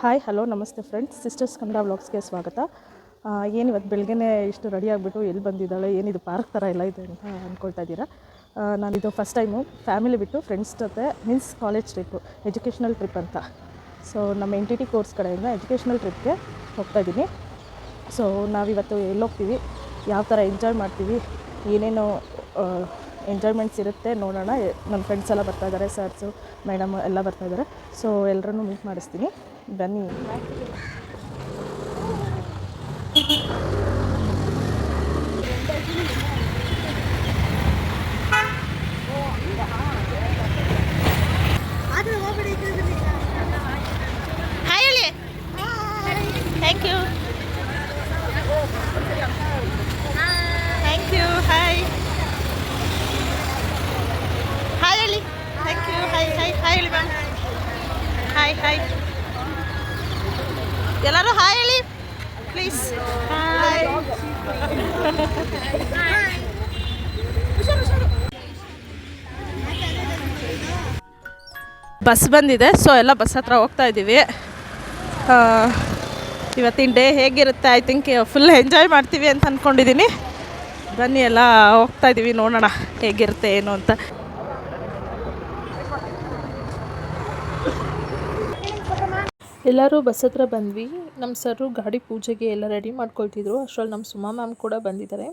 Hi hello ನಮಸ್ತೆ friends, sisters Kannada ವ್ಲಾಗ್ಸ್ಗೆ ಸ್ವಾಗತ. ಏನು ಇವತ್ತು ಬೆಳಗ್ಗೆ ಇಷ್ಟು ರೆಡಿ ಆಗಿಬಿಟ್ಟು ಎಲ್ಲಿ ಬಂದಿದ್ದಾಳೆ, ಏನಿದು ಪಾರ್ಕ್ ಥರ ಎಲ್ಲ ಇದೆ ಅಂತ ಅಂದ್ಕೊಳ್ತಾ ಇದ್ದೀರಾ. ನಾನಿದು ಫಸ್ಟ್ ಟೈಮು ಫ್ಯಾಮಿಲಿ ಬಿಟ್ಟು ಫ್ರೆಂಡ್ಸ್ ಜೊತೆ means college trip, educational trip ಅಂತ. ಸೊ ನಮ್ಮ NTT ಕೋರ್ಸ್ ಕಡೆಯಿಂದ ಎಜುಕೇಷ್ನಲ್ ಟ್ರಿಪ್ಗೆ ಹೋಗ್ತಾಯಿದ್ದೀನಿ. ಸೊ ನಾವಿವತ್ತು ಎಲ್ಲೋಗ್ತೀವಿ, ಯಾವ ಥರ ಎಂಜಾಯ್ ಮಾಡ್ತೀವಿ, ಏನೇನು ಎಂಜಾಯ್ಮೆಂಟ್ಸ್ ಇರುತ್ತೆ ನೋಡೋಣ. ನನ್ನ ಫ್ರೆಂಡ್ಸ್ ಎಲ್ಲ ಬರ್ತಾಯಿದ್ದಾರೆ, ಸರ್ಸು ಮೇಡಮ್ ಎಲ್ಲ ಬರ್ತಾಯಿದ್ದಾರೆ. ಸೊ ಎಲ್ಲರನ್ನೂ ಮೀಟ್ ಮಾಡಿಸ್ತೀನಿ, ಬನ್ನಿ. ಹಾಯ್ ಹೇಳಿ. Thank you thank you. Hi hi ಹೇಳಿ. Thank you. Hi hi hi ಹೇಳಿ ಮ್ಯಾಮ್. ಹಾಯ್ ಹಾಯ್ ಎಲ್ಲರೂ ಹಾಯ್ ಹೇಳಿ ಪ್ಲೀಸ್. ಹಾಯ್. ಬಸ್ ಬಂದಿದೆ, ಸೊ ಎಲ್ಲ ಬಸ್ ಹತ್ರ ಹೋಗ್ತಾ ಇದ್ದೀವಿ. ಇವತ್ತಿನ ಡೇ ಹೇಗಿರುತ್ತೆ, ಐ ಥಿಂಕ್ ಫುಲ್ ಎಂಜಾಯ್ ಮಾಡ್ತೀವಿ ಅಂತ ಅಂದ್ಕೊಂಡಿದ್ದೀನಿ. ಬನ್ನಿ ಎಲ್ಲ ಹೋಗ್ತಾ ಇದ್ದೀವಿ, ನೋಡೋಣ ಹೇಗಿರುತ್ತೆ ಏನು ಅಂತ. ಎಲ್ಲರೂ ಬಸ್ ಹತ್ರ ಬಂದ್ವಿ. ನಮ್ಮ ಸರು ಗಾಡಿ ಪೂಜೆಗೆ ಎಲ್ಲ ರೆಡಿ ಮಾಡ್ಕೊಳ್ತಿದ್ರು. ಅಷ್ಟರಲ್ಲಿ ನಮ್ಮ ಸುಮಾ ಮ್ಯಾಮ್ ಕೂಡ ಬಂದಿದ್ದಾರೆ.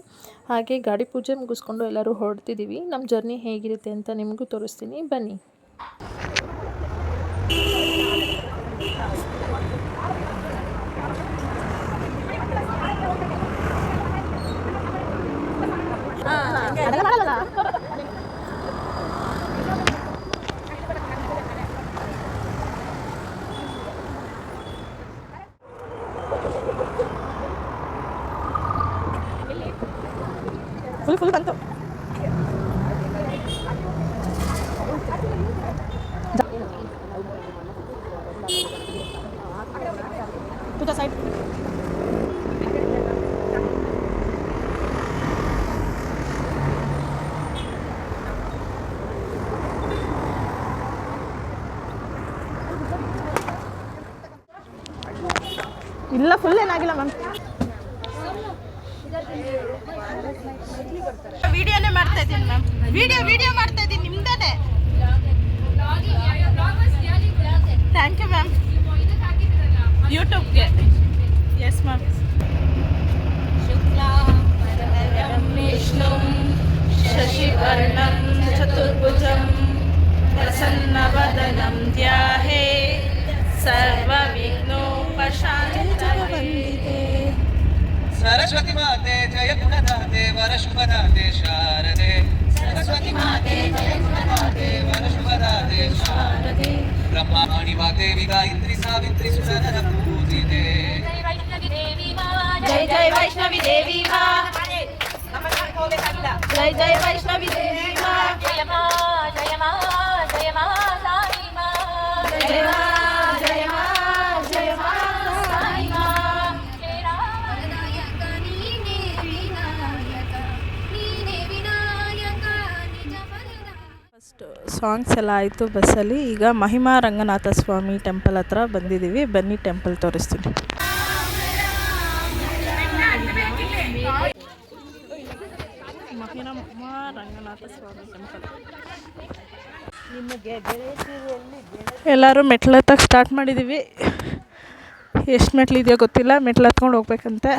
ಹಾಗೆ ಗಾಡಿ ಪೂಜೆ ಮುಗಿಸ್ಕೊಂಡು ಎಲ್ಲರೂ ಹೊರಡ್ತಿದ್ದೀವಿ. ನಮ್ಮ ಜರ್ನಿ ಹೇಗಿರುತ್ತೆ ಅಂತ ನಿಮಗೂ ತೋರಿಸ್ತೀನಿ, ಬನ್ನಿ. ಫುಲ್ ಬಂತು. Two side. ಇಲ್ಲ, ಫುಲ್ ಏನಾಗಿಲ್ಲ ಮ್ಯಾಮ್. ವಿಡಿಯೋನೇ ಮಾಡ್ತಾ ಇದ್ದೀನಿ ಮ್ಯಾಮ್. ವಿಡಿಯೋ ಮಾಡ್ತಾ ಇದ್ದೀನಿ ನಿಮ್ದೇ. Thank you ma'am. ಯೂಟ್ಯೂಬ್ಗೆ. Yes ma'am. ವಿಷ್ಣುಂ ಶಶಿವರ್ಣಂ ಚತುರ್ಭುಜಂ ಪ್ರಸನ್ನವದನಂ ಧ್ಯಾಯೇ ಸರ್ವವಿಘ್ನೋಪಶಾಂತಯೇ. सरस्वती माते जय गुणदाते वर शुभदाते शारदे. सरस्वती माते जय गुणदाते वर शुभदाते शारदे. ब्रह्माणि माते गायत्री सावित्री सुरनर पूजिते. जय जय वैष्णवी देवी मां. जय जय वैष्णवी देवी मां. जय मां जय मां जय मां साई मां. जय मां जय मां जय मां साई मां. ಫಸ್ಟ್ ಸಾಂಗ್ಸ್ ಎಲ್ಲ ಆಯಿತು ಬಸ್ಸಲ್ಲಿ. ಈಗ ಮಹಿಮಾ ರಂಗನಾಥ ಸ್ವಾಮಿ ಟೆಂಪಲ್ ಹತ್ರ ಬಂದಿದ್ದೀವಿ, ಬನ್ನಿ ಟೆಂಪಲ್ ತೋರಿಸ್ತೀನಿ. ಮಹಿಮಾ ರಂಗನಾಥ ಸ್ವಾಮಿ ಟೆಂಪಲ್. ಎಲ್ಲರೂ ಮೆಟ್ಲು ಹತ್ತಕ್ಕೆ ಸ್ಟಾರ್ಟ್ ಮಾಡಿದ್ದೀವಿ. ಎಷ್ಟು ಮೆಟ್ಲಿದೆಯೋ ಗೊತ್ತಿಲ್ಲ, ಮೆಟ್ಲು ಹತ್ಕೊಂಡು ಹೋಗ್ಬೇಕಂತೆ.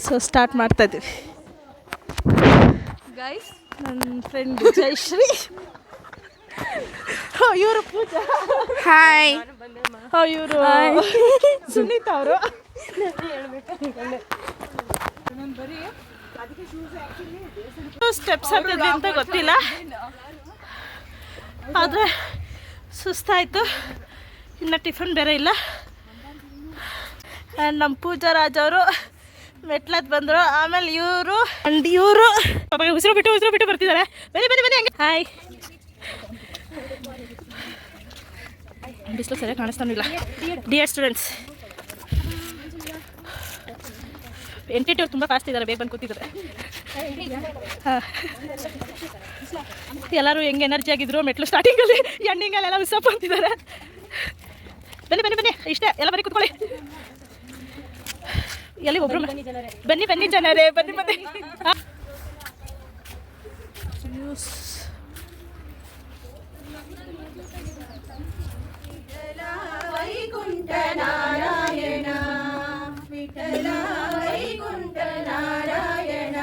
ಸೊ ಸ್ಟಾರ್ಟ್ ಮಾಡ್ತಾಯಿದ್ದೀವಿ. ಗೈಸ್, ನನ್ನ ಫ್ರೆಂಡ್ ಜಯಶ್ರೀ, ಇವರು ಪೂಜಾ, ಹಾಯ್. ಇವರು ಸುನೀತಾ ಅವರು. ಸ್ಟೆಪ್ಸ್ ಹತ್ತಿದೆ ಅಂತ ಗೊತ್ತಿಲ್ಲ, ಆದರೆ ಸುಸ್ತಾಯಿತು. ಇನ್ನು ಟಿಫನ್ ಬೇರೆ ಇಲ್ಲ. ಆ್ಯಂಡ್ ನಮ್ಮ ಪೂಜಾ ರಾಜ್ ಅವರು ಮೆಟ್ಲತ್ ಬಂದರು. ಆಮೇಲೆ ಇವರು ಉಸಿರು ಬಿಟ್ಟು ಬರ್ತಿದ್ದಾರೆ. ಬನ್ನಿ ಬನ್ನಿ ಬನ್ನಿ ಹಂಗೆ. ಹಾಯ್. ಬಿಸಿಲು ಸರಿಯಾಗಿ ಕಾಣಿಸ್ತಾನಿಲ್ಲ. ಡಿಯರ್ ಸ್ಟೂಡೆಂಟ್ಸ್, NTT ಅವ್ರು ತುಂಬ ಕಾಸ್ತಿದ್ದಾರೆ, ಬೇಗ ಬಂದು ಕೂತಿದ್ದಾರೆ. ಎಲ್ಲರೂ ಹೆಂಗೆ ಎನರ್ಜಿ ಆಗಿದ್ರು ಮೆಟ್ಲು ಸ್ಟಾರ್ಟಿಂಗಲ್ಲಿ ಎಂಡಿಂಗಲ್ಲೆಲ್ಲ ಮಿಸ್ಅಪ್ ಅಂತಿದ್ದಾರೆ. ಬನ್ನಿ ಬನ್ನಿ ಬನ್ನಿ ಇಷ್ಟೇ ಎಲ್ಲ ಬರೀ ಕುತ್ಕೊಳ್ಳಿ. ಎಲ್ಲಿ ಒಬ್ರು ಬನ್ನಿ ಬನ್ನಿ ಜನರೇ ಬನ್ನಿ ಬನ್ನಿ. ವೈಕುಂಠ ನಾರಾಯಣ ವಿಠಲ ವೈಕುಂಠ ನಾರಾಯಣ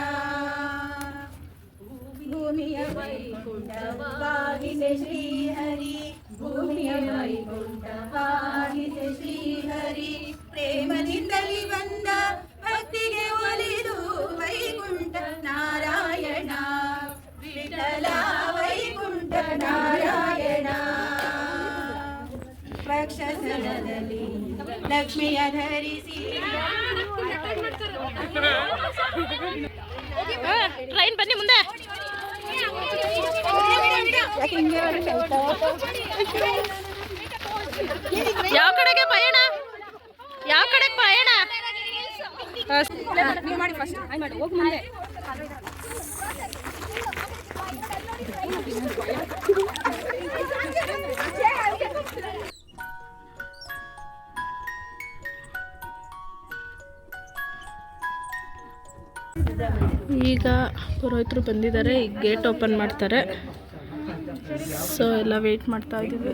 ಭೂಮಿಯ ವೈಕುಂಠವಾಗಿಸೆ ಶ್ರೀಹರಿ ಭೂಮಿಯ ವೈಕುಂಠವಾಗಿಸೆ ಶ್ರೀಹರಿ ಪ್ರೇಮದಿಂದಲಿ ಬಂದ ಭಕ್ತಿಗೆ ಒಲಿದು ವೈಕುಂಠ ನಾರಾಯಣ ವಿಠಲ ವೈಕುಂಠ ನಾರಾಯಣ ಪಕ್ಷಸನದಲ್ಲಿ ಲಕ್ಷ್ಮಿಯ ಧರಿಸಿ ಟ್ರೈನ್ ಬನ್ನಿ ಮುಂದೆ. ಯಾವ ಕಡೆಗೆ ಪಯಣ? ಯಾವ ಕಡೆಗೆ ಪಯಣ? ಮಾಡಿ ಫಸ್ಟ್ ಮಾಡಿ ಹೋಗಿ ಮುಂದೆ. ಈಗ ಪುರೋಹಿತರು ಬಂದಿದ್ದಾರೆ. ಈಗ ಗೇಟ್ ಓಪನ್ ಮಾಡ್ತಾರೆ. ಸೊ ಎಲ್ಲ ವೆಯ್ಟ್ ಮಾಡ್ತಾ ಇದ್ದೀವಿ.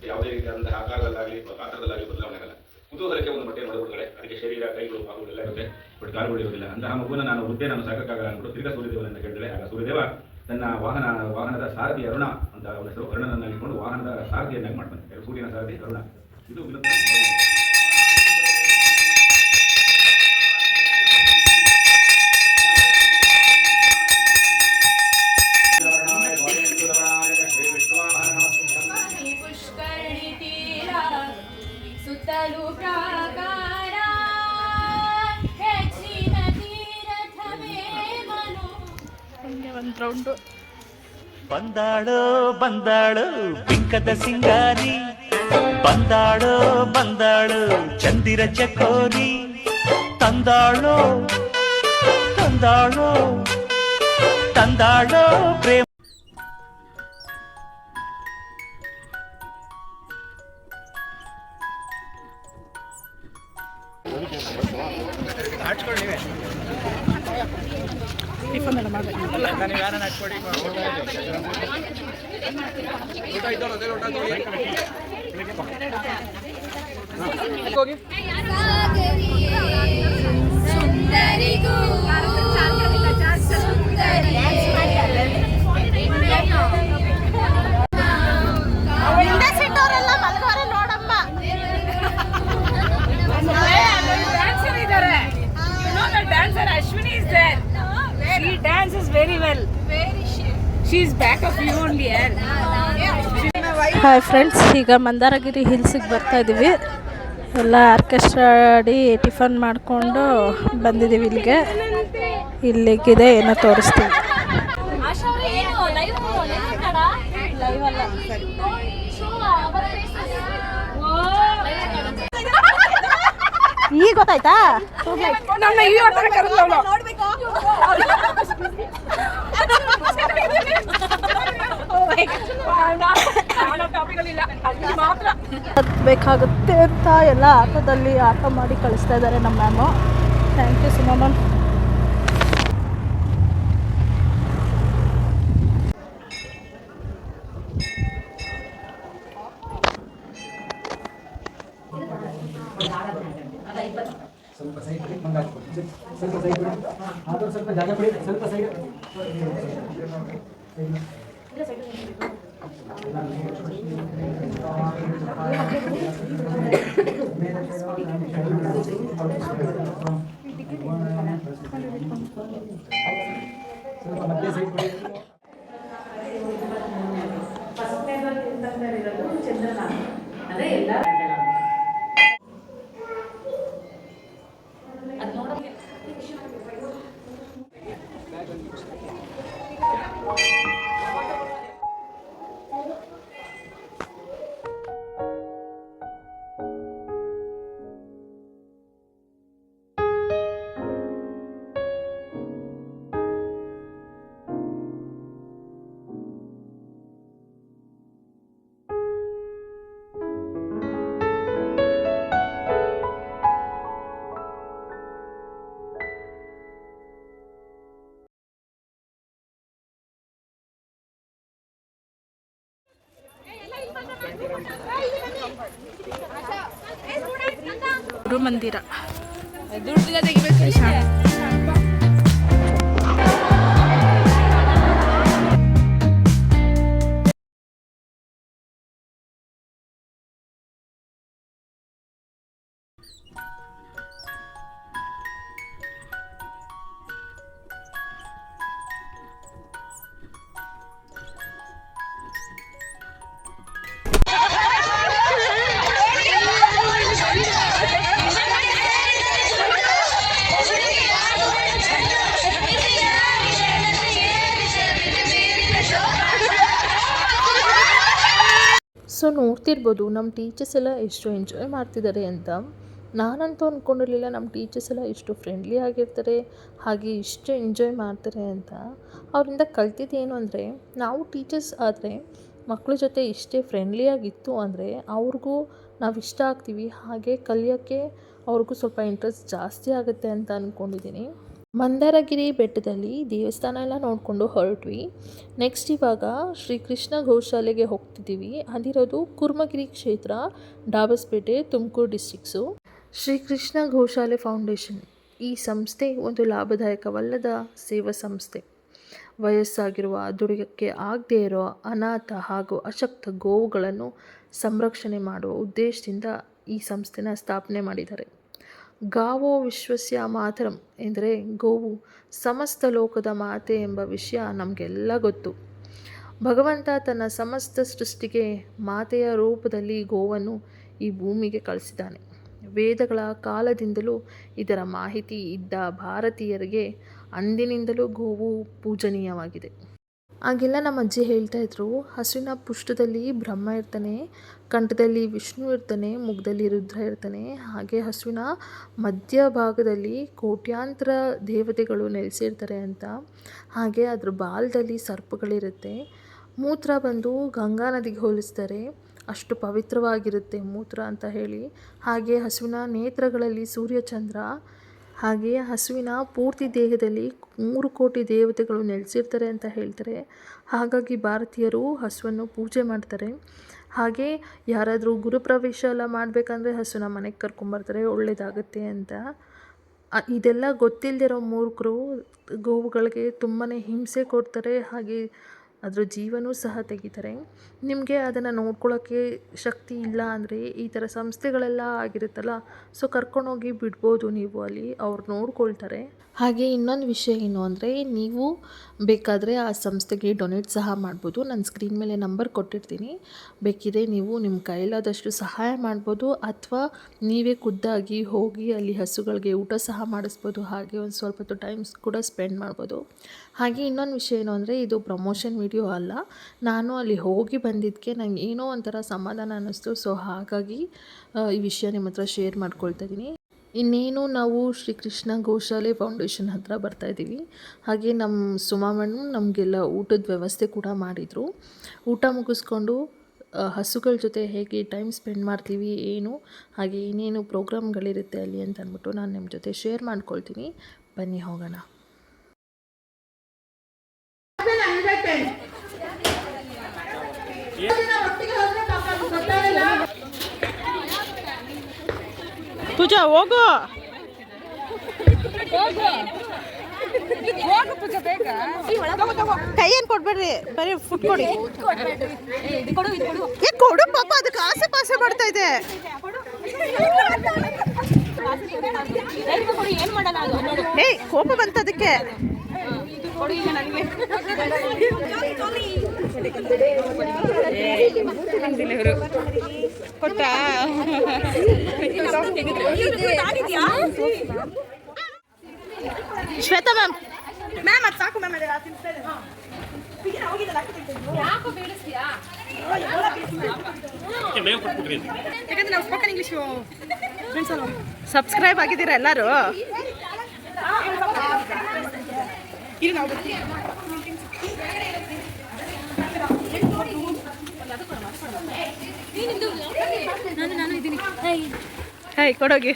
ಯಾವುದೇ ರೀತಿಯಾದಂತಹ ಆಕಾರದಲ್ಲಾಗಲಿ ಪಾತ್ರದಲ್ಲಾಗಲಿ ಬದಲಾವಣೆ ಆಗಲ್ಲ. ಕುತೂಹಲಕ್ಕೆ ಒಂದು ಮಟ್ಟೆ ಮರಳುಗಡೆ ಅದಕ್ಕೆ ಶರೀರ ಕೈಗಳು ಪಾಗುಗಳೆಲ್ಲ ಇರುತ್ತೆ, ಬಟ್ ಕಾಲುಗಳು ಇರೋದಿಲ್ಲ. ಅಂತಹ ಮಗುವನ್ನು ನಾನು ವೃದ್ಧೆ ನಾನು ಸಾಕಾಗಲ್ಲ ಅಂದ್ಬಿಟ್ಟು ತಿರ್ಗಾ ಸೂರ್ಯದೇವನನ್ನು ಕೇಳಿದರೆ ಆಗ ಸೂರ್ಯದೇವ ತನ್ನ ವಾಹನದ ಸಾರಥಿ ಅರುಣ ಅಂತ ಅವನ ಹೆಸರು ಅರುಣನನ್ನು ಇಟ್ಕೊಂಡು ವಾಹನದ ಸಾರಥಿಯನ್ನಾಗಿ ಮಾಡ್ತಾನೆ. ಸೂರ್ಯನ ಸಾರಥಿ ಅರುಣ. ಇದು ಸುತ್ತಲೂ ಪ್ರಾಕಾರ ಹೆಚ್ಚಿನ ತೀರಥವೇ ಮನು. ಒಂದು ರೌಂಡು. ಬಂದಾಳೋ ಬಂದಾಳು ಬಿಂಕದ ಸಿಂಗಾರಿ, ಬಂದಾಳೋ ಬಂದಾಳು ಚಂದಿರ ಚಕೋರಿ, ತಂದಾಳೋ ತಂದಾಳೋ ತಂದಾಳೋ ಪ್ರೇಮ. ಟಿಫನ್ ಎಲ್ಲ ಮಾಡಬೇಕು. ಸುಂದರಿಗೂ ಸಿಟ್ಟವರೆಲ್ಲ ಮಲಗೋರೆ ನೋಡಮ್ಮ. Dancer Ashwini is there. She dances very well. She is back of you only. Hi friends, ಈಗ ಮಂದಾರಗಿರಿ ಹಿಲ್ಸಿಗೆ ಬರ್ತಾ ಇದ್ದೀವಿ. ಎಲ್ಲ ಆರ್ಕೆಸ್ಟ್ರಾ ಆಡಿ ಟಿಫನ್ ಮಾಡಿಕೊಂಡು ಬಂದಿದ್ದೀವಿ ಇಲ್ಲಿಗೆ. ಇಲ್ಲಿಗಿದೆ ಏನೋ ತೋರಿಸ್ತೀವಿ. ಈಗ ಗೊತ್ತಾಯ್ತಾ? ನಮ್ಮ ಈ ಹೊತ್ತಲ್ಲಿ ಕರೆದ್ಲು ಅವಳು. ಬೇಕಾಗುತ್ತೆ ಅಂತ ಎಲ್ಲ ಆಟೋದಲ್ಲಿ ಆಟೋ ಮಾಡಿ ಕಳಿಸ್ತಾ ಇದ್ದಾರೆ ನಮ್ಮ ma'am. Thank you Suma ma'am. ಸ್ವಲ್ಪ ಸೈಡ್ ಬಿಡಿ, ಸ್ವಲ್ಪ ಸೈಡ್ ಬಿಡಿ, ಆದರೂ ಸ್ವಲ್ಪ ಜಾಗ ಬಿಡಿ, ಸ್ವಲ್ಪ ಸೈಡ್. ಸ್ವಲ್ಪ ಮಧ್ಯೆ ಸೈಡ್ ಬಿಡಿ. ಅದೇ ಎಲ್ಲ ಅದು ನೋಡೋಕೆ ಮಂದಿರ. ದುಡ್ಡು ತೆಗಿಬೇಕು. ಸೊ ನೋಡ್ತಿರ್ಬೋದು ನಮ್ಮ ಟೀಚರ್ಸ್ ಎಲ್ಲ ಎಷ್ಟು ಎಂಜಾಯ್ ಮಾಡ್ತಿದ್ದಾರೆ ಅಂತ. ನಾನಂತೂ ಅಂದ್ಕೊಂಡಿರಲಿಲ್ಲ ನಮ್ಮ ಟೀಚರ್ಸ್ ಎಲ್ಲ ಇಷ್ಟು ಫ್ರೆಂಡ್ಲಿ ಆಗಿರ್ತಾರೆ, ಹಾಗೆ ಇಷ್ಟು ಎಂಜಾಯ್ ಮಾಡ್ತಾರೆ ಅಂತ. ಅವರಿಂದ ಕಲ್ತಿದ್ದೇನು ಅಂದರೆ, ನಾವು ಟೀಚರ್ಸ್ ಆದರೆ ಮಕ್ಕಳ ಜೊತೆ ಇಷ್ಟೇ ಫ್ರೆಂಡ್ಲಿಯಾಗಿತ್ತು ಅಂದರೆ ಅವ್ರಿಗೂ ನಾವು ಇಷ್ಟ ಆಗ್ತೀವಿ, ಹಾಗೆ ಕಲಿಯೋಕ್ಕೆ ಅವ್ರಿಗೂ ಸ್ವಲ್ಪ ಇಂಟ್ರೆಸ್ಟ್ ಜಾಸ್ತಿ ಆಗುತ್ತೆ ಅಂತ ಅಂದ್ಕೊಂಡಿದ್ದೀನಿ. ಮಂದಾರಗಿರಿ ಬೆಟ್ಟದಲ್ಲಿ ದೇವಸ್ಥಾನ ಎಲ್ಲ ನೋಡಿಕೊಂಡು ಹೊರಟ್ವಿ. ನೆಕ್ಸ್ಟ್ ಇವಾಗ ಶ್ರೀಕೃಷ್ಣ ಗೋಶಾಲೆಗೆ ಹೋಗ್ತಿದ್ದೀವಿ. ಅದಿರೋದು ಕುರ್ಮಗಿರಿ ಕ್ಷೇತ್ರ, ಡಾಬಸ್ಪೇಟೆ, ತುಮಕೂರು ಡಿಸ್ಟ್ರಿಕ್ಸು. ಶ್ರೀಕೃಷ್ಣ ಗೋಶಾಲೆ ಫೌಂಡೇಶನ್ ಈ ಸಂಸ್ಥೆ ಒಂದು ಲಾಭದಾಯಕವಲ್ಲದ ಸೇವಾ ಸಂಸ್ಥೆ. ವಯಸ್ಸಾಗಿರುವ, ದುಡಿಯೋಕ್ಕೆ ಆಗದೇ ಇರೋ ಅನಾಥ ಹಾಗೂ ಅಶಕ್ತ ಗೋವುಗಳನ್ನು ಸಂರಕ್ಷಣೆ ಮಾಡುವ ಉದ್ದೇಶದಿಂದ ಈ ಸಂಸ್ಥೆನ ಸ್ಥಾಪನೆ ಮಾಡಿದ್ದಾರೆ. ಗಾವೋ ವಿಶ್ವಸ್ಯ ಮಾತರಂ ಎಂದರೆ ಗೋವು ಸಮಸ್ತ ಲೋಕದ ಮಾತೆ ಎಂಬ ವಿಷಯ ನಮಗೆಲ್ಲ ಗೊತ್ತು. ಭಗವಂತ ತನ್ನ ಸಮಸ್ತ ಸೃಷ್ಟಿಗೆ ಮಾತೆಯ ರೂಪದಲ್ಲಿ ಗೋವನ್ನು ಈ ಭೂಮಿಗೆ ಕಳಿಸಿದ್ದಾನೆ. ವೇದಗಳ ಕಾಲದಿಂದಲೂ ಇದರ ಮಾಹಿತಿ ಇದ್ದ ಭಾರತೀಯರಿಗೆ ಅಂದಿನಿಂದಲೂ ಗೋವು ಪೂಜನೀಯವಾಗಿದೆ. ಆಗೆಲ್ಲ ನಮ್ಮ ಅಜ್ಜಿ ಹೇಳ್ತಾ ಇದ್ರು, ಹಸುವಿನ ಪುಷ್ಟದಲ್ಲಿ ಬ್ರಹ್ಮ ಇರ್ತಾನೆ, ಕಂಠದಲ್ಲಿ ವಿಷ್ಣು ಇರ್ತಾನೆ, ಮುಖದಲ್ಲಿ ರುದ್ರ ಇರ್ತಾನೆ, ಹಾಗೆ ಹಸುವಿನ ಮಧ್ಯಭಾಗದಲ್ಲಿ ಕೋಟ್ಯಾಂತರ ದೇವತೆಗಳು ನೆಲೆಸಿರ್ತಾರೆ ಅಂತ. ಹಾಗೆ ಅದ್ರ ಬಾಲದಲ್ಲಿ ಸರ್ಪಗಳಿರುತ್ತೆ. ಮೂತ್ರ ಬಂದು ಗಂಗಾ ನದಿಗೆ ಹೋಲಿಸ್ತಾರೆ, ಅಷ್ಟು ಪವಿತ್ರವಾಗಿರುತ್ತೆ ಮೂತ್ರ ಅಂತ ಹೇಳಿ. ಹಾಗೆ ಹಸುವಿನ ನೇತ್ರಗಳಲ್ಲಿ ಸೂರ್ಯಚಂದ್ರ, ಹಾಗೆಯೇ ಹಸುವಿನ ಪೂರ್ತಿ ದೇಹದಲ್ಲಿ 3 ಕೋಟಿ ದೇವತೆಗಳು ನೆಲೆಸಿರ್ತಾರೆ ಅಂತ ಹೇಳ್ತಾರೆ. ಹಾಗಾಗಿ ಭಾರತೀಯರು ಹಸುವನ್ನು ಪೂಜೆ ಮಾಡ್ತಾರೆ. ಹಾಗೆ ಯಾರಾದರೂ ಗುರುಪ್ರವೇಶ ಎಲ್ಲ ಮಾಡಬೇಕಂದ್ರೆ ಹಸುನ ಮನೆಗೆ ಕರ್ಕೊಂಬರ್ತಾರೆ, ಒಳ್ಳೆಯದಾಗುತ್ತೆ ಅಂತ. ಇದೆಲ್ಲ ಗೊತ್ತಿಲ್ಲದಿರೋ ಮೂರ್ಖರು ಗೋವುಗಳಿಗೆ ತುಂಬಾ ಹಿಂಸೆ ಕೊಡ್ತಾರೆ, ಹಾಗೆ ಅದರ ಜೀವನೂ ಸಹ ತೆಗಿತಾರೆ. ನಿಮಗೆ ಅದನ್ನು ನೋಡ್ಕೊಳ್ಳೋಕ್ಕೆ ಶಕ್ತಿ ಇಲ್ಲ ಅಂದರೆ ಈ ಥರ ಸಂಸ್ಥೆಗಳೆಲ್ಲ ಆಗಿರುತ್ತಲ್ಲ, ಸೊ ಕರ್ಕೊಂಡೋಗಿ ಬಿಡ್ಬೋದು ನೀವು, ಅಲ್ಲಿ ಅವ್ರು ನೋಡ್ಕೊಳ್ತಾರೆ. ಹಾಗೆ ಇನ್ನೊಂದು ವಿಷಯ ಏನು ಅಂದರೆ, ನೀವು ಬೇಕಾದರೆ ಆ ಸಂಸ್ಥೆಗೆ ಡೊನೇಟ್ ಸಹ ಮಾಡ್ಬೋದು. ನಾನು ಸ್ಕ್ರೀನ್ ಮೇಲೆ ನಂಬರ್ ಕೊಟ್ಟಿರ್ತೀನಿ, ಬೇಕಿದೆ ನೀವು ನಿಮ್ಮ ಕೈಲಾದಷ್ಟು ಸಹಾಯ ಮಾಡ್ಬೋದು, ಅಥವಾ ನೀವೇ ಖುದ್ದಾಗಿ ಹೋಗಿ ಅಲ್ಲಿ ಹಸುಗಳಿಗೆ ಊಟ ಸಹ ಮಾಡಿಸ್ಬೋದು. ಹಾಗೆ ಒಂದು ಸ್ವಲ್ಪ ಹೊತ್ತು ಟೈಮ್ ಕೂಡ ಸ್ಪೆಂಡ್ ಮಾಡ್ಬೋದು. ಹಾಗೆ ಇನ್ನೊಂದು ವಿಷಯ ಏನು ಅಂದರೆ, ಇದು ಪ್ರಮೋಷನ್ ವಿಡಿಯೋ ಅಲ್ಲ, ನಾನು ಅಲ್ಲಿ ಹೋಗಿ ಬಂದಿದ್ದಕ್ಕೆ ನಂಗೆ ಏನೋ ಒಂಥರ ಸಮಾಧಾನ ಅನ್ನಿಸ್ತು. ಸೊ ಹಾಗಾಗಿ ಈ ವಿಷಯ ನಿಮ್ಮ ಹತ್ರ ಶೇರ್ ಮಾಡ್ಕೊಳ್ತಾ ಇದ್ದೀನಿ. ಇನ್ನೇನು ನಾವು ಶ್ರೀಕೃಷ್ಣ ಗೋಶಾಲೆ ಫೌಂಡೇಶನ್ ಹತ್ರ ಬರ್ತಾಯಿದ್ದೀವಿ. ಹಾಗೆ ನಮ್ಮ ಸುಮಾ ಮೇಡಮ್ ನಮಗೆಲ್ಲ ಊಟದ ವ್ಯವಸ್ಥೆ ಕೂಡ ಮಾಡಿದರು. ಊಟ ಮುಗಿಸ್ಕೊಂಡು ಹಸುಗಳ ಜೊತೆ ಹೇಗೆ ಟೈಮ್ ಸ್ಪೆಂಡ್ ಮಾಡ್ತೀವಿ, ಏನು ಹಾಗೆ ಏನೇನು ಪ್ರೋಗ್ರಾಮ್ಗಳಿರುತ್ತೆ ಅಲ್ಲಿ ಅಂತ ಅಂದ್ಬಿಟ್ಟು ನಾನು ನಿಮ್ಮ ಜೊತೆ ಶೇರ್ ಮಾಡ್ಕೊಳ್ತೀನಿ. ಬನ್ನಿ ಹೋಗೋಣ. ಪೂಜಾ ಹೋಗು, ಕೈ ಏನು ಕೊಡ್ಬೇಡ್ರಿ, ಬರೀ ಫುಡ್ ಕೊಡಿ. ಕೊಡು ಪಾಪ, ಅದಕ್ಕೆ ಆಸೆ ಪಾಸೆ ಮಾಡ್ತಾ ಇದೆ. ಏಯ್ ಕೋಪ ಬಂತ ಅದಕ್ಕೆ. ಕೊಟ್ಟ ಶ್ವೇತಾ ಮ್ಯಾಮ್ ಅದು ಸಾಕು ಮ್ಯಾಮ್. ಯಾಕಂದ್ರೆ ನಾವು ಸ್ಪೋಕನ್ ಇಂಗ್ಲೀಷು ಸಬ್ಸ್ಕ್ರೈಬ್ ಆಗಿದ್ದೀರಾ ಎಲ್ಲರೂ? ಹಾಯ್ ಕೊಡೋಗಿ.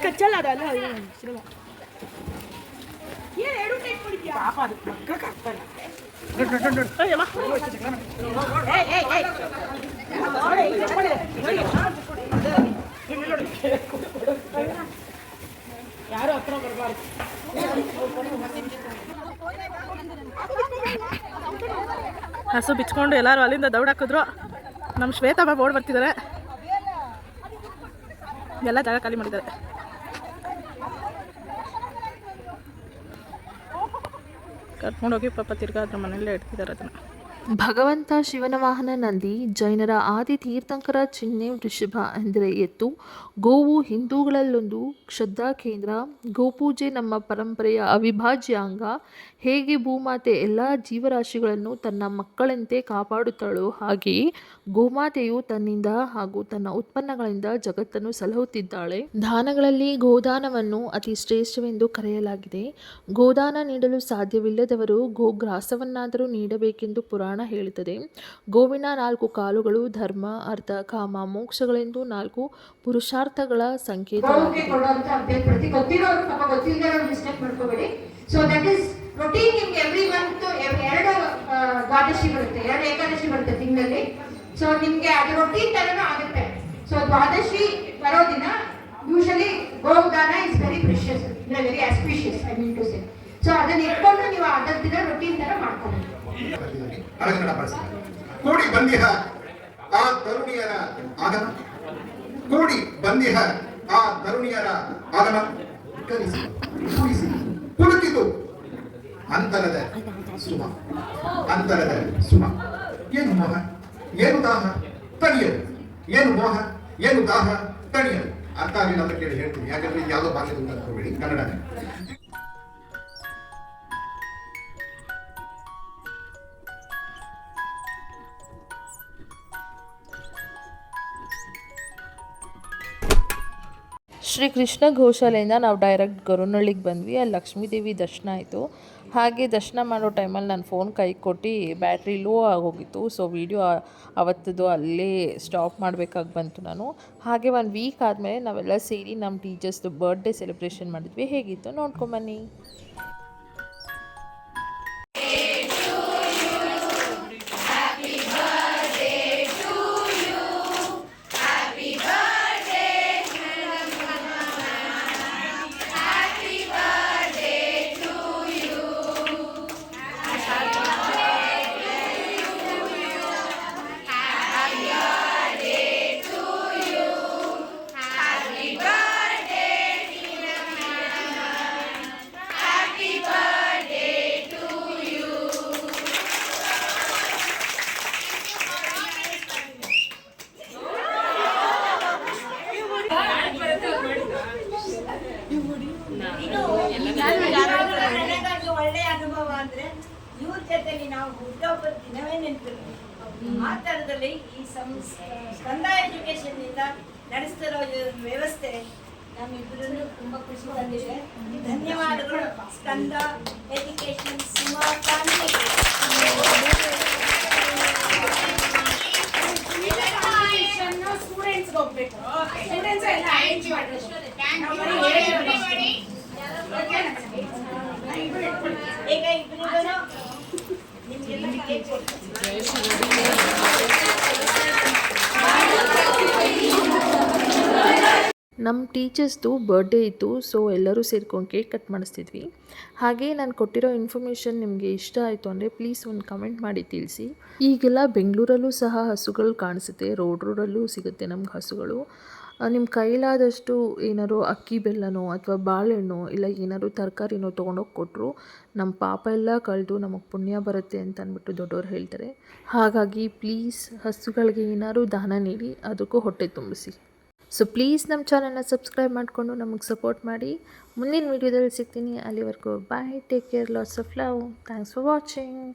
ಕಚ್ಚಲ್ಲ ಅದಲ್ಲ. ಪಾಪ ಅದಕ್ಕೆ ಮಕ್ಕಕ್ಕೆ ಆಗ್ತಾನೆ. ಯಾರು ಹತ್ರ ಬರಬಾರ್ದು. ಹಸು ಬಿಚ್ಕೊಂಡು ಎಲ್ಲರೂ ಅಲ್ಲಿಂದ ದೌಡಾಕಿದ್ರು. ನಮ್ಮ ಶ್ವೇತಾ ಮ್ಯಾಮ್ ಓಡ್ ಬರ್ತಿದ್ದಾರೆ. ಎಲ್ಲ ಜಾಗ ಖಾಲಿ ಮಾಡಿದ್ದಾರೆ. ಕರ್ಕೊಂಡೋಗಿ ಪಾಪ ತಿರ್ಗಾ ಅದ್ರ ಮನೆಯಲ್ಲೇ ಇಡ್ತಿದ್ದಾರೆ ಅದನ್ನು. ಭಗವಂತ ಶಿವನ ವಾಹನ ನಂದಿ, ಜೈನರ ಆದಿ ತೀರ್ಥಂಕರ ಚಿಹ್ನೆ ವೃಷಭ ಅಂದರೆ ಎತ್ತು. ಗೋವು ಹಿಂದೂಗಳಲ್ಲೊಂದು ಶ್ರದ್ಧಾ ಕೇಂದ್ರ. ಗೋಪೂಜೆ ನಮ್ಮ ಪರಂಪರೆಯ ಅವಿಭಾಜ್ಯ ಅಂಗ. ಹೇಗೆ ಭೂಮಾತೆ ಎಲ್ಲ ಜೀವರಾಶಿಗಳನ್ನು ತನ್ನ ಮಕ್ಕಳಂತೆ ಕಾಪಾಡುತ್ತಾಳೋ ಹಾಗೆಯೇ ಗೋಮಾತೆಯು ತನ್ನಿಂದ ಹಾಗೂ ತನ್ನ ಉತ್ಪನ್ನಗಳಿಂದ ಜಗತ್ತನ್ನು ಸಲಹುತ್ತಿದ್ದಾಳೆ. ದಾನಗಳಲ್ಲಿ ಗೋದಾನವನ್ನು ಅತಿ ಶ್ರೇಷ್ಠವೆಂದು ಕರೆಯಲಾಗಿದೆ. ಗೋದಾನ ನೀಡಲು ಸಾಧ್ಯವಿಲ್ಲದವರು ಗೋಗ್ರಾಸವನ್ನಾದರೂ ನೀಡಬೇಕೆಂದು ಪುರಾಣ ಹೇಳುತ್ತದೆ. ಗೋವಿನ 4 ಕಾಲುಗಳು ಧರ್ಮ, ಅರ್ಥ, ಕಾಮ, ಮೋಕ್ಷಗಳೆಂದು 4 ಪುರುಷಾರ್ಥಗಳ ಸಂಕೇತವಾಗಿದೆ. So that is routine. ನಿಮ್ಗೆ ಎವ್ರಿ ಮಂತ್ 2 ದ್ವಾದಶಿ ಬರುತ್ತೆ, 2 ಏಕಾದಶಿ ಬರುತ್ತೆ ತಿಂಗಳಲ್ಲಿ. ಸೊ ನಿಮ್ಗೆ ಅದು ರೊಟೀನ್ ತರನೂ ಆಗುತ್ತೆ. ಸೊ ದ್ವಾದಶಿ ಬರೋ ದಿನ ಯೂಶಲಿ ಗೋದಾನ is very precious, very auspicious I mean to say. So ಅದನ್ನ ಇಟ್ಕೊಂಡು ನೀವು ಅದರ ದಿನ ರೊಟೀನ್ ತರ ಮಾಡ್ಕೊಂಡು ಕೂಡಿ ಬಂದಿಹ ಆ ತರುಣಿಯರ ಆಗಮ, ಕೂಡಿ ಬಂದಿಹ ಆ ತರುಣಿಯರ ಆಗಮ, ಕಲಿಸಿ ಕೂಡಿಸಿ ಕುಳಿತಿತು ಅಂತರದ ಸುಮ, ಅಂತರದ ಸುಮ. ಏನು ಮೋಹ, ಏನು ದಾಹ ತಣಿಯಲು, ಏನು ಮೋಹ, ಏನು ದಾಹ ತಣಿಯಲು. ಅರ್ಥ ಆಗಲಿಲ್ಲ ಅಂತ ಕೇಳಿ ಹೇಳ್ತೀನಿ, ಯಾಕಂದ್ರೆ ಇದು ಯಾವುದೋ ಭಾಷೆ ಅನ್ಕೋಬೇಡಿ, ಕನ್ನಡನೇ. ಶ್ರೀ ಕೃಷ್ಣ ಗೋಶಾಲೆಯಿಂದ ನಾವು ಡೈರೆಕ್ಟ್ ಗೊರವನಹಳ್ಳಿಗೆ ಬಂದ್ವಿ. ಅಲ್ಲಿ ಲಕ್ಷ್ಮೀದೇವಿ ದರ್ಶನ ಆಯಿತು. ಹಾಗೆ ದರ್ಶನ ಮಾಡೋ ಟೈಮಲ್ಲಿ ನನ್ನ ಫೋನ್ ಕೈ ಕೊಟ್ಟು ಬ್ಯಾಟ್ರಿ ಲೋ ಆಗೋಗಿತ್ತು. ಸೊ ವಿಡಿಯೋ ಅವತ್ತದು ಅಲ್ಲೇ ಸ್ಟಾಪ್ ಮಾಡಬೇಕಾಗಿ ಬಂತು ನಾನು. ಹಾಗೆ 1 ವೀಕ್ ಆದಮೇಲೆ ನಾವೆಲ್ಲ ಸೇರಿ ನಮ್ಮ ಟೀಚರ್ಸ್ದು ಬರ್ಡೇ ಸೆಲೆಬ್ರೇಷನ್ ಮಾಡಿದ್ವಿ. ಹೇಗಿತ್ತು ನೋಡ್ಕೊಂಬನ್ನಿ. ಒಳ್ಳೆಯ ಅನುಭವ ಅಂದ್ರೆ ಇವ್ರ ಜೊತೆಲಿ ನಾವು ಹುಟ್ಟುಹಬ್ಬದ ದಿನವೇ ನೆನಪಿರ್ತೀವಿ. ಆ ಥರದಲ್ಲಿ ಈ ಸ್ಕಂದ ಎಜುಕೇಶನ್ ಇಂದ ನಡೆಸ್ತಿರೋ ವ್ಯವಸ್ಥೆ ನಮ್ಮಿಬ್ಬರನ್ನು ತುಂಬಾ ಖುಷಿ ತಂದಿದೆ. ಧನ್ಯವಾದಗಳು ಸ್ಕಂದ ಎಜುಕೇಶನ್ ಸುಮಾ ಫ್ಯಾಮಿಲಿಗೆ. ಸ್ಟೂಡೆಂಟ್ಸ್ಗೆ ಹೋಗ್ಬೇಕು. ಸ್ಟೂಡೆಂಟ್ಸ್ ಎಲ್ಲ ಅರೇಂಜ್ ಮಾಡಿದ್ರು. ಈಗ ಇಬ್ಬರಿಗೂ ನಿಮಗೆಲ್ಲ ಕೇಕ್ ನಮ್ಮ ಟೀಚರ್ಸ್ದು ಬರ್ಡೇ ಇತ್ತು. ಸೊ ಎಲ್ಲರೂ ಸೇರ್ಕೊಂಡು ಕೇಕ್ ಕಟ್ ಮಾಡಿಸ್ತಿದ್ವಿ. ಹಾಗೆ ನಾನು ಕೊಟ್ಟಿರೋ ಇನ್ಫಾರ್ಮೇಷನ್ ನಿಮಗೆ ಇಷ್ಟ ಆಯಿತು ಅಂದರೆ ಪ್ಲೀಸ್ ಒಂದು ಕಮೆಂಟ್ ಮಾಡಿ ತಿಳಿಸಿ. ಈಗೆಲ್ಲ ಬೆಂಗಳೂರಲ್ಲೂ ಸಹ ಹಸುಗಳು ಕಾಣಿಸುತ್ತೆ, ರೋಡಲ್ಲೂ ಸಿಗುತ್ತೆ ನಮ್ಗೆ ಹಸುಗಳು. ನಿಮ್ಮ ಕೈಲಾದಷ್ಟು ಏನಾದ್ರು ಅಕ್ಕಿ ಬೆಲ್ಲನೋ ಅಥವಾ ಬಾಳೆಹಣ್ಣು ಇಲ್ಲ ಏನಾದ್ರು ತರಕಾರಿನೋ ತೊಗೊಂಡೋಗಿ ಕೊಟ್ಟರು ನಮ್ಮ ಪಾಪ ಎಲ್ಲ ಕಳೆದು ನಮಗೆ ಪುಣ್ಯ ಬರುತ್ತೆ ಅಂತ ಅಂದ್ಬಿಟ್ಟು ದೊಡ್ಡವ್ರು ಹೇಳ್ತಾರೆ. ಹಾಗಾಗಿ ಪ್ಲೀಸ್ ಹಸುಗಳಿಗೆ ಏನಾದ್ರು ದಾನ ನೀಡಿ, ಅದಕ್ಕೂ ಹೊಟ್ಟೆ ತುಂಬಿಸಿ. ಸೊ ಪ್ಲೀಸ್ ನಮ್ಮ ಚಾನಲ್ನ ಸಬ್ಸ್ಕ್ರೈಬ್ ಮಾಡಿಕೊಂಡು ನಮಗೆ ಸಪೋರ್ಟ್ ಮಾಡಿ. ಮುಂದಿನ ವೀಡಿಯೋದಲ್ಲಿ ಸಿಗ್ತೀನಿ. ಅಲ್ಲಿವರೆಗೂ bye, take care, lots of love, thanks for watching.